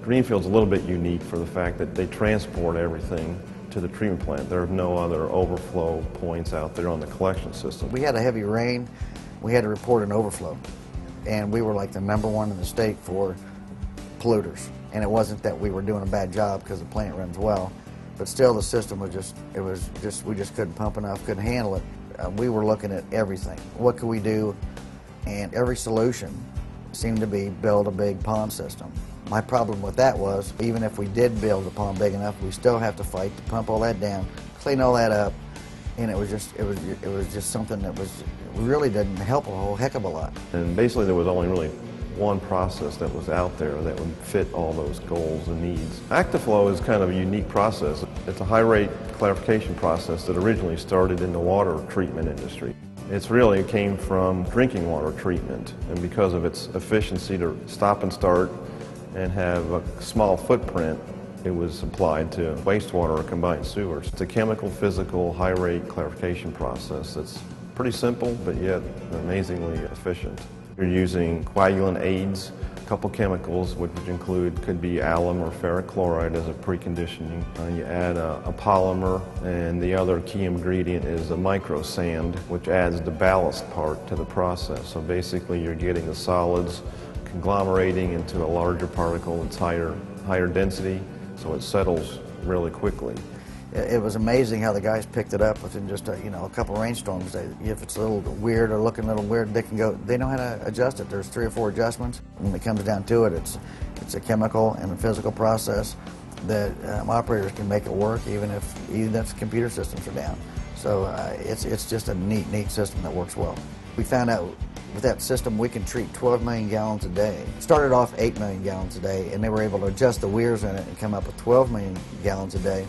Greenfield's a little bit unique for the fact that they transport everything to the treatment plant. There are no other overflow points out there on the collection system. We had a heavy rain, we had to report an overflow, and we were like the #1 in the state for polluters. And it wasn't that we were doing a bad job because the plant runs well, but still the system was we just couldn't pump enough, couldn't handle it. We were looking at everything. What could we do? And every solution seemed to be build a big pond system. My problem with that was, even if we did build a pond big enough, we still have to fight to pump all that down, clean all that up, and it was just something that really didn't help a whole heck of a lot. And basically there was only really one process that was out there that would fit all those goals and needs. Actiflow is kind of a unique process. It's a high-rate clarification process that originally started in the water treatment industry. It came from drinking water treatment, and because of its efficiency to stop and start and have a small footprint, it was applied to wastewater or combined sewers. It's a chemical, physical, high-rate clarification process that's pretty simple, but yet amazingly efficient. You're using coagulant aids, a couple chemicals, which could be alum or ferric chloride as a preconditioning. You add a polymer, and the other key ingredient is a micro sand, which adds the ballast part to the process. So basically you're getting the solids conglomerating into a larger particle that's higher density, so it settles really quickly. It was amazing how the guys picked it up within just a couple rainstorms. If it's a little weird or looking a little weird, they know how to adjust it. There's 3 or 4 adjustments. When it comes down to it, it's a chemical and a physical process that operators can make it work even if computer systems are down. So it's just a neat system that works well. We found out with that system we can treat 12 million gallons a day. It started off 8 million gallons a day, and they were able to adjust the weirs in it and come up with 12 million gallons a day.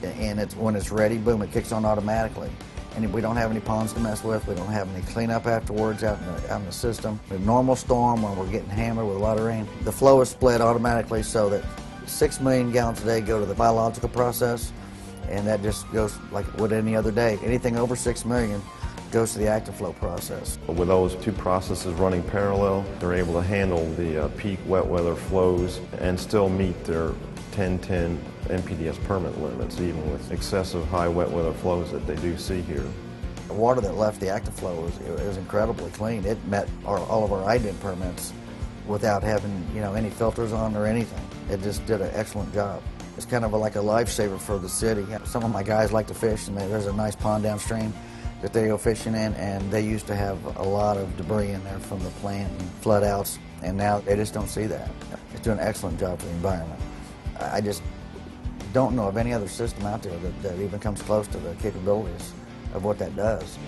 And when it's ready, boom, it kicks on automatically. And we don't have any ponds to mess with. We don't have any cleanup afterwards out in the system. A normal storm, when we're getting hammered with a lot of rain, the flow is split automatically so that 6 million gallons a day go to the biological process, and that just goes like it would any other day. Anything over 6 million goes to the Actiflow process. With those 2 processes running parallel, they're able to handle the peak wet weather flows and still meet their 1010 NPDES permit limits, even with excessive high wet weather flows that they do see here. The water that left the Actiflow was incredibly clean. It met all of our IDEM permits without having any filters on or anything. It just did an excellent job. It's kind of like a lifesaver for the city. Some of my guys like to fish, and there's a nice pond downstream that they go fishing in, and they used to have a lot of debris in there from the plant and flood outs, and now they just don't see that. It's doing an excellent job for the environment. I just don't know of any other system out there that even comes close to the capabilities of what that does.